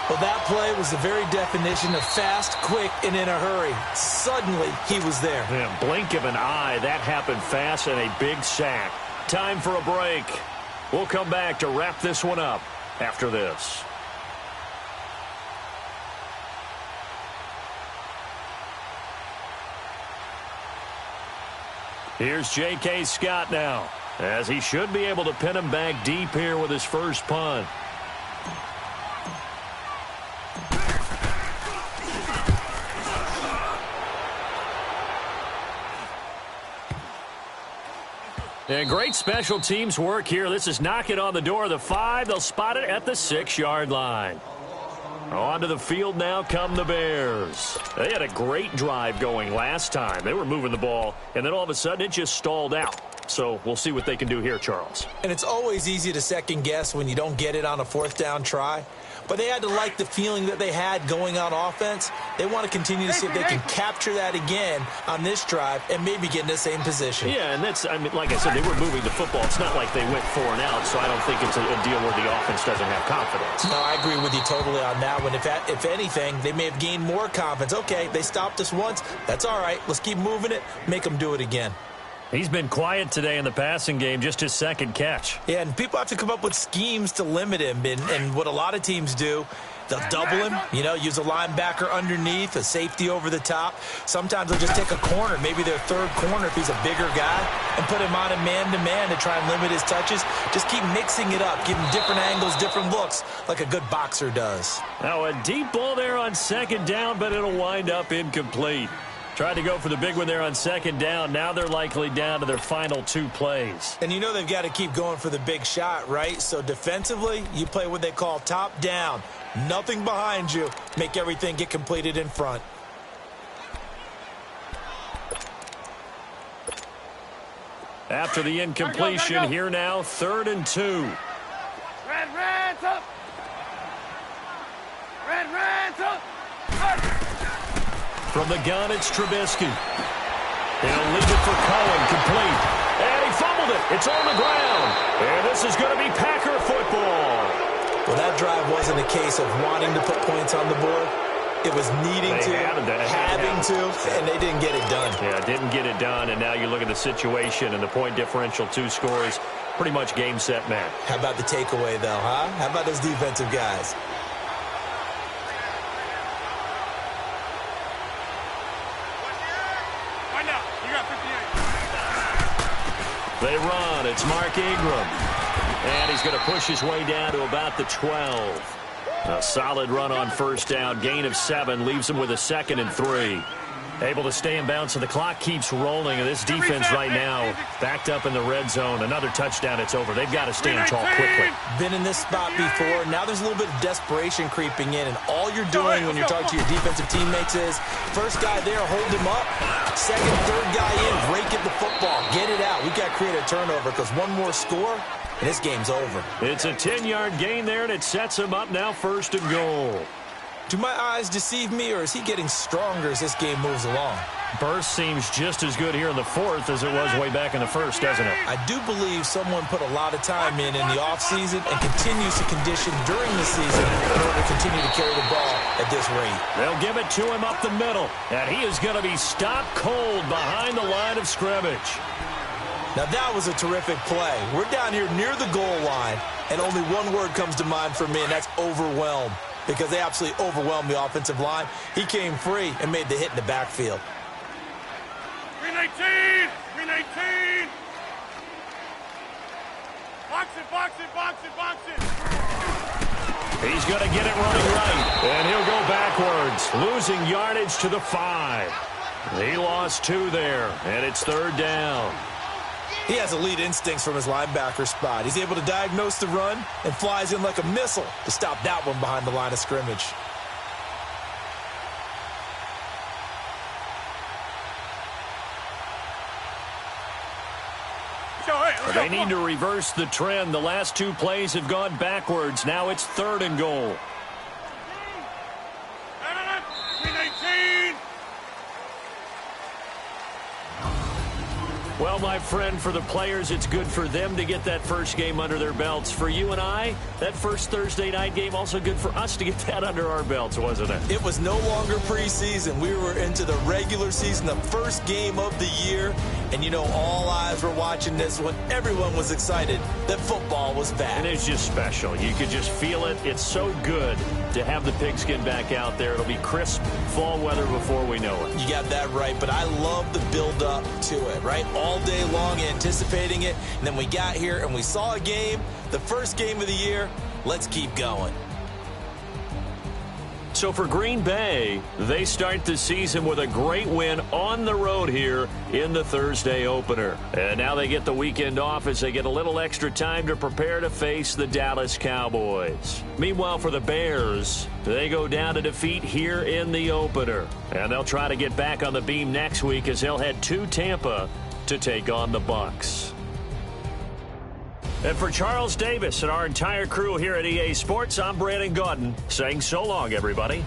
Well, that play was the very definition of fast, quick, and in a hurry. Suddenly, he was there. Yeah, blink of an eye, that happened fast, and a big sack. Time for a break. We'll come back to wrap this one up after this. Here's J.K. Scott now, as he should be able to pin him back deep here with his first punt. And great special teams work here. This is knocking on the door of the 5. They'll spot it at the 6-yard line. Onto the field now come the Bears. They had a great drive going last time. They were moving the ball, and then all of a sudden it just stalled out. So we'll see what they can do here, Charles. And it's always easy to second guess when you don't get it on a 4th down try. But they had to like the feeling that they had going on offense. They want to continue to see if they can capture that again on this drive and maybe get in the same position. Yeah, and that's, I mean, like I said, they were moving the football. It's not like they went 4 and out, so I don't think it's a deal where the offense doesn't have confidence. No, I agree with you totally on that one. If anything, they may have gained more confidence. Okay, they stopped us once. That's all right. Let's keep moving it, make them do it again. He's been quiet today in the passing game, just his 2nd catch. Yeah, and people have to come up with schemes to limit him. And what a lot of teams do, they'll double him, use a linebacker underneath, a safety over the top. Sometimes they'll just take a corner, maybe their 3rd corner if he's a bigger guy, and put him on a man-to-man to try and limit his touches. Just keep mixing it up, give him different angles, different looks, like a good boxer does. Now a deep ball there on 2nd down, but it'll wind up incomplete. Tried to go for the big one there on 2nd down. Now they're likely down to their final 2 plays. And they've got to keep going for the big shot, right? So defensively, you play what they call top down. Nothing behind you. Make everything get completed in front. After the incompletion, here now, 3rd and 2. Red's up! Red's up! From the gun, it's Trubisky. He'll leave it for Cohen, complete. And he fumbled it. It's on the ground. And this is going to be Packer football. Well, that drive wasn't a case of wanting to put points on the board. It was needing to, having to, and they didn't get it done. Yeah, didn't get it done, and now you look at the situation and the point differential, 2 scores, pretty much game, set, match. How about the takeaway, though, huh? How about those defensive guys? They run. It's Mark Ingram. And he's going to push his way down to about the 12. A solid run on 1st down. Gain of 7 leaves him with a 2nd and 3. Able to stay in bounds, so the clock keeps rolling. And this defense right now backed up in the red zone. Another touchdown, it's over. They've got to stand tall quickly. Been in this spot before. Now there's a little bit of desperation creeping in. And all you're doing when you're talking to your defensive teammates is, first guy there, hold him up. 2nd, 3rd guy in, break at the football. Get it out. We've got to create a turnover because one more score, and this game's over. It's a 10-yard gain there, and it sets him up now 1st and goal. Do my eyes deceive me, or is he getting stronger as this game moves along? Burst seems just as good here in the 4th as it was way back in the 1st, doesn't it? I do believe someone put a lot of time in the offseason and continues to condition during the season in order to continue to carry the ball at this rate. They'll give it to him up the middle, and he is going to be stopped cold behind the line of scrimmage. Now that was a terrific play. We're down here near the goal line, and only one word comes to mind for me, and that's overwhelmed, because they absolutely overwhelmed the offensive line. He came free and made the hit in the backfield. 319! 319! Box it! He's going to get it running right, and he'll go backwards, losing yardage to the 5. He lost 2 there, and it's 3rd down. He has elite instincts from his linebacker spot. He's able to diagnose the run and flies in like a missile to stop that one behind the line of scrimmage. They need to reverse the trend. The last two plays have gone backwards. Now it's 3rd and goal. Well, my friend, for the players, it's good for them to get that first game under their belts. For you and I, that first Thursday night game, also good for us to get that under our belts, wasn't it? It was no longer preseason. We were into the regular season, the first game of the year. And, you know, all eyes were watching this when everyone was excited that football was back. And it's just special. You could just feel it. It's so good to have the pigskin back out there. It'll be crisp fall weather before we know it. You got that right, but I love the build-up to it, right? All day long anticipating it, and then we got here and we saw a game, the first game of the year. Let's keep going. So for Green Bay, they start the season with a great win on the road here in the Thursday opener. And now they get the weekend off as they get a little extra time to prepare to face the Dallas Cowboys. Meanwhile, for the Bears, they go down to defeat here in the opener. And they'll try to get back on the beam next week as they'll head to Tampa to take on the Bucs. And for Charles Davis and our entire crew here at EA Sports, I'm Brandon Gaudin saying so long, everybody.